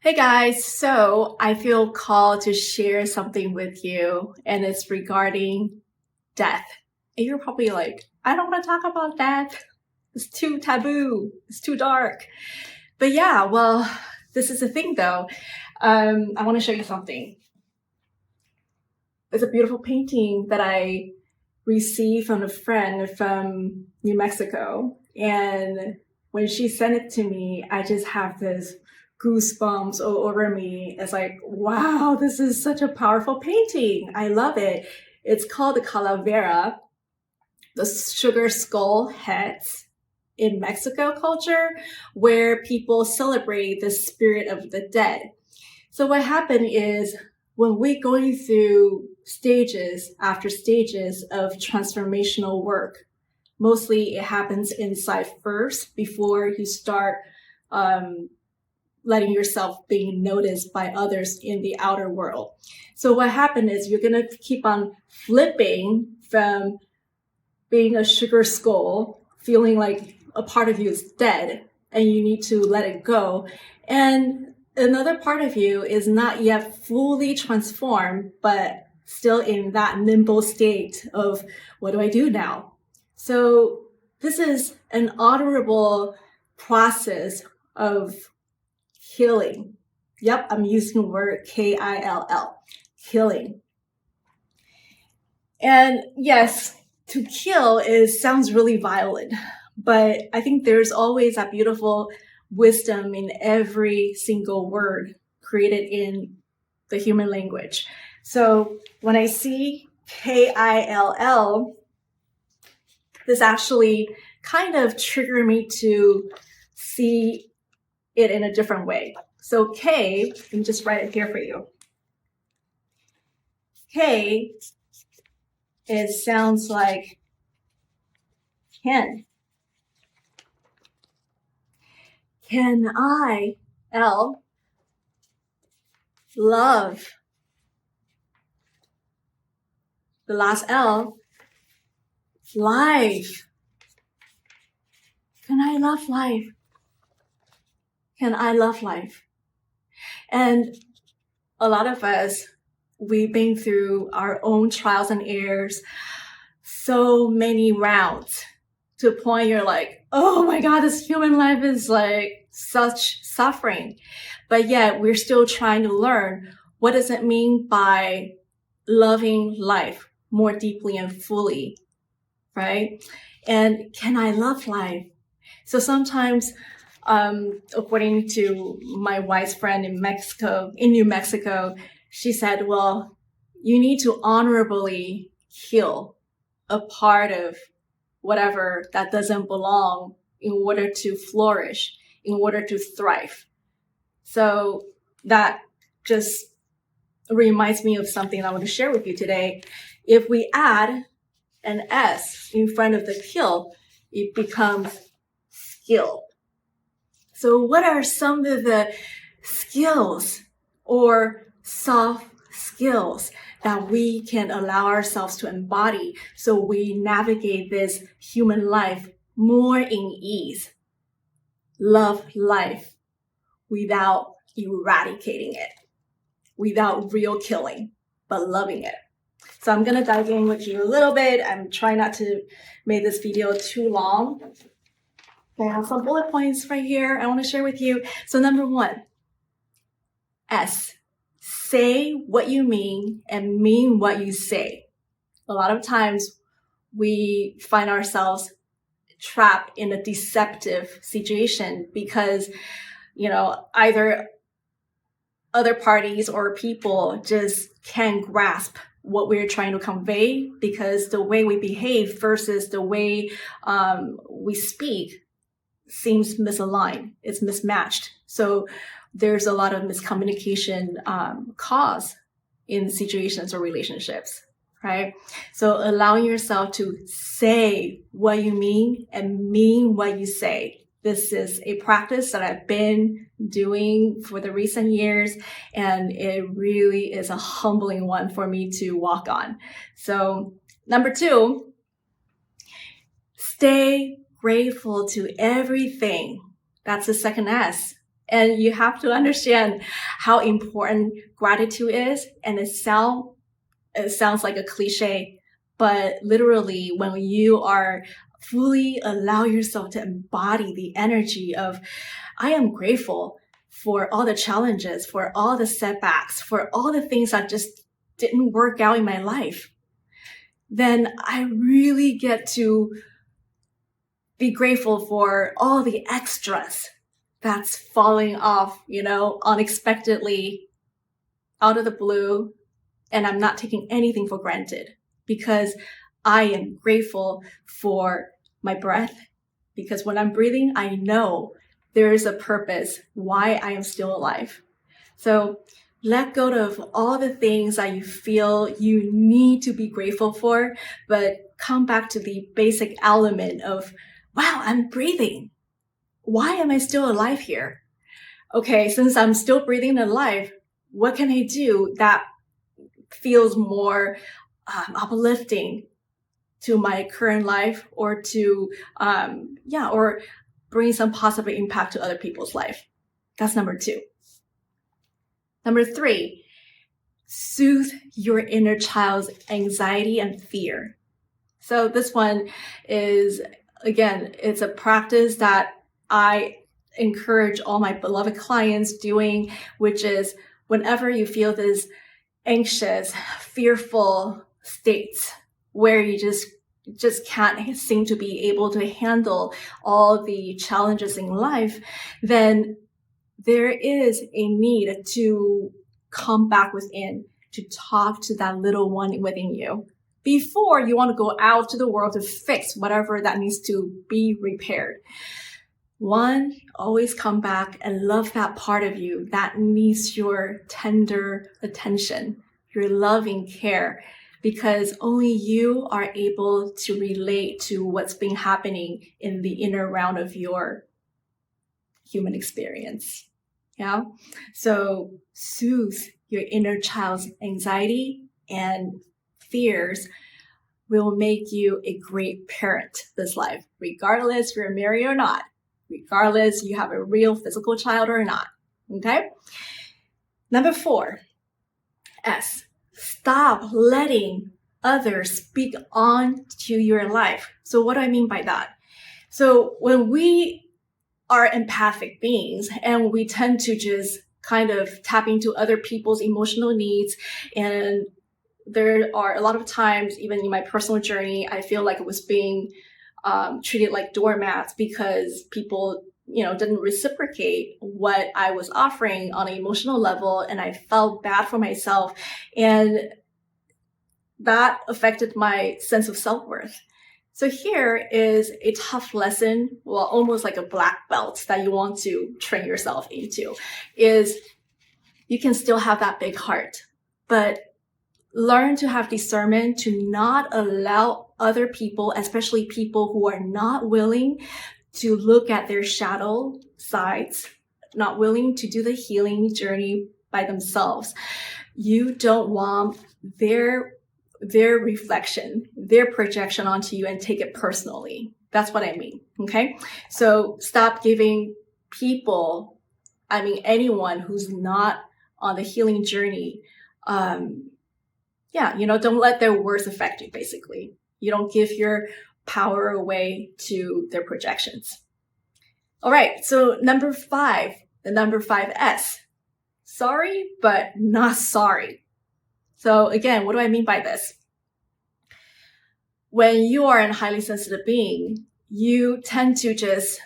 Hey guys, so I feel called to share something with you, and it's regarding death. And you're probably like, I don't want to talk about death. It's too taboo. It's too dark. But yeah, well, this is the thing though. I want to show you something. It's a beautiful painting that I received from a friend from New Mexico. And when she sent it to me, I just have this goosebumps all over me. It's like, wow, this is such a powerful painting. I love it. It's called the Calavera, the sugar skull heads in Mexico culture, where people celebrate the spirit of the dead. So what happened is when we're going through stages after stages of transformational work, mostly it happens inside first before you start letting yourself being noticed by others in the outer world. So what happened is you're going to keep on flipping from being a sugar skull, feeling like a part of you is dead and you need to let it go. And another part of you is not yet fully transformed, but still in that nimble state of, what do I do now? So this is an honorable process of healing. Yep, I'm using the word K-I-L-L, healing. And yes, to kill sounds really violent, but I think there's always that beautiful wisdom in every single word created in the human language. So when I see K-I-L-L, this actually kind of triggered me to see it in a different way. So K, let me just write it here for you. K, it sounds like can. Can I, L, love. The last L, life. Can I love life? Can I love life? And a lot of us, we've been through our own trials and errors, so many rounds, to a point you're like, oh my God, this human life is like such suffering. But yet we're still trying to learn, what does it mean by loving life more deeply and fully, right? And can I love life? So sometimes, according to my wise friend in New Mexico, she said, well, you need to honorably kill a part of whatever that doesn't belong in order to flourish, in order to thrive. So that just reminds me of something I want to share with you today. If we add an S in front of the kill, it becomes skill. So what are some of the skills or soft skills that we can allow ourselves to embody so we navigate this human life more in ease? Love life without eradicating it, without real killing, but loving it. So I'm going to dive in with you a little bit. I'm trying not to make this video too long. I have some bullet points right here I want to share with you. So number one, S, say what you mean and mean what you say. A lot of times we find ourselves trapped in a deceptive situation because, either other parties or people just can't grasp what we're trying to convey, because the way we behave versus the way we speak seems misaligned. It's mismatched. So there's a lot of miscommunication caused in situations or relationships, right? So allowing yourself to say what you mean and mean what you say. This is a practice that I've been doing for the recent years, and it really is a humbling one for me to walk on. So number two, stay grateful to everything. That's the second S. And you have to understand how important gratitude is. And it sounds like a cliche, but literally when you are fully allow yourself to embody the energy of, I am grateful for all the challenges, for all the setbacks, for all the things that just didn't work out in my life, then I really get to be grateful for all the extras that's falling off, unexpectedly out of the blue. And I'm not taking anything for granted because I am grateful for my breath, because when I'm breathing, I know there is a purpose why I am still alive. So let go of all the things that you feel you need to be grateful for, but come back to the basic element of, wow, I'm breathing. Why am I still alive here? Okay, since I'm still breathing and alive, what can I do that feels more uplifting to my current life, or to, or bring some positive impact to other people's life? That's number 2. Number 3, soothe your inner child's anxiety and fear. So this one is, again, it's a practice that I encourage all my beloved clients doing, which is whenever you feel this anxious, fearful states where you just can't seem to be able to handle all the challenges in life, then there is a need to come back within, to talk to that little one within you before you want to go out to the world to fix whatever that needs to be repaired. One, always come back and love that part of you that needs your tender attention, your loving care, because only you are able to relate to what's been happening in the inner round of your human experience. Yeah. So soothe your inner child's anxiety and fears will make you a great parent this life, regardless if you're married or not, regardless you have a real physical child or not. Okay. Number 4, S, stop letting others speak on to your life. So what do I mean by that? So when we are empathic beings and we tend to just kind of tap into other people's emotional needs, and there are a lot of times, even in my personal journey, I feel like it was being treated like doormats because people, didn't reciprocate what I was offering on an emotional level, and I felt bad for myself, and that affected my sense of self-worth. So here is a tough lesson, well, almost like a black belt that you want to train yourself into, is you can still have that big heart, but learn to have discernment to not allow other people, especially people who are not willing to look at their shadow sides, not willing to do the healing journey by themselves. You don't want their reflection, their projection onto you and take it personally. That's what I mean. Okay. So stop giving anyone who's not on the healing journey, don't let their words affect you, basically. You don't give your power away to their projections. All right. So number 5, the number 5S, sorry, but not sorry. So again, what do I mean by this? When you are a highly sensitive being, you tend to just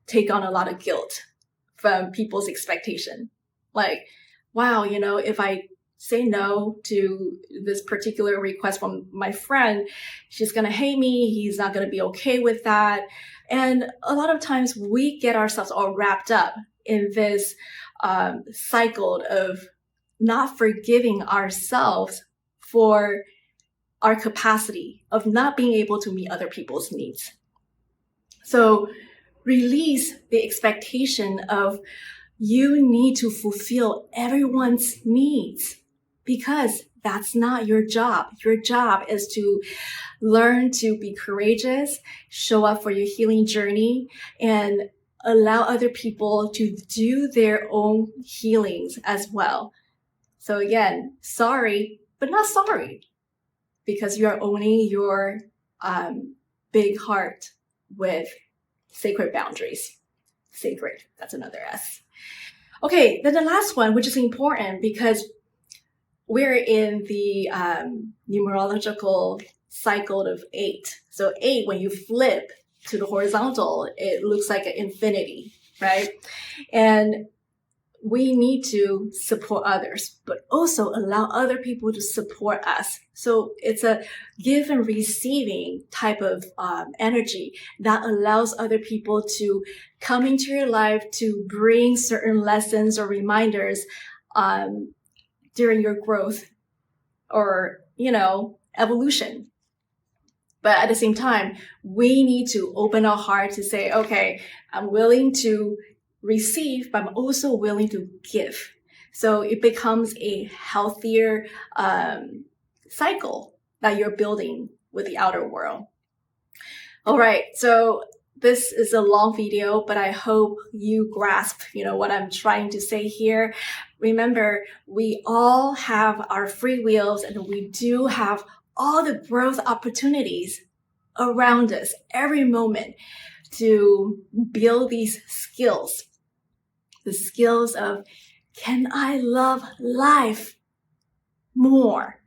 take on a lot of guilt from people's expectation. Like, wow, if I say no to this particular request from my friend, she's going to hate me. He's not going to be okay with that. And a lot of times we get ourselves all wrapped up in this cycle of not forgiving ourselves for our capacity of not being able to meet other people's needs. So release the expectation of you need to fulfill everyone's needs, because that's not your job. Your job is to learn to be courageous, show up for your healing journey, and allow other people to do their own healings as well. So again, sorry, but not sorry, because you are owning your big heart with sacred boundaries. Sacred, that's another S. Okay, then the last one, which is important because we're in the numerological cycle of 8. So 8, when you flip to the horizontal, it looks like an infinity, right? And we need to support others, but also allow other people to support us. So it's a give and receiving type of energy that allows other people to come into your life to bring certain lessons or reminders during your growth or, evolution. But at the same time, we need to open our heart to say, okay, I'm willing to receive, but I'm also willing to give. So it becomes a healthier cycle that you're building with the outer world. All right, so this is a long video, but I hope you grasp, what I'm trying to say here. Remember, we all have our free wills, and we do have all the growth opportunities around us every moment to build these skills. The skills of, can I love life more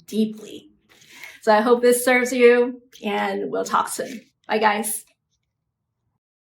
deeply? So I hope this serves you, and we'll talk soon. Bye, guys.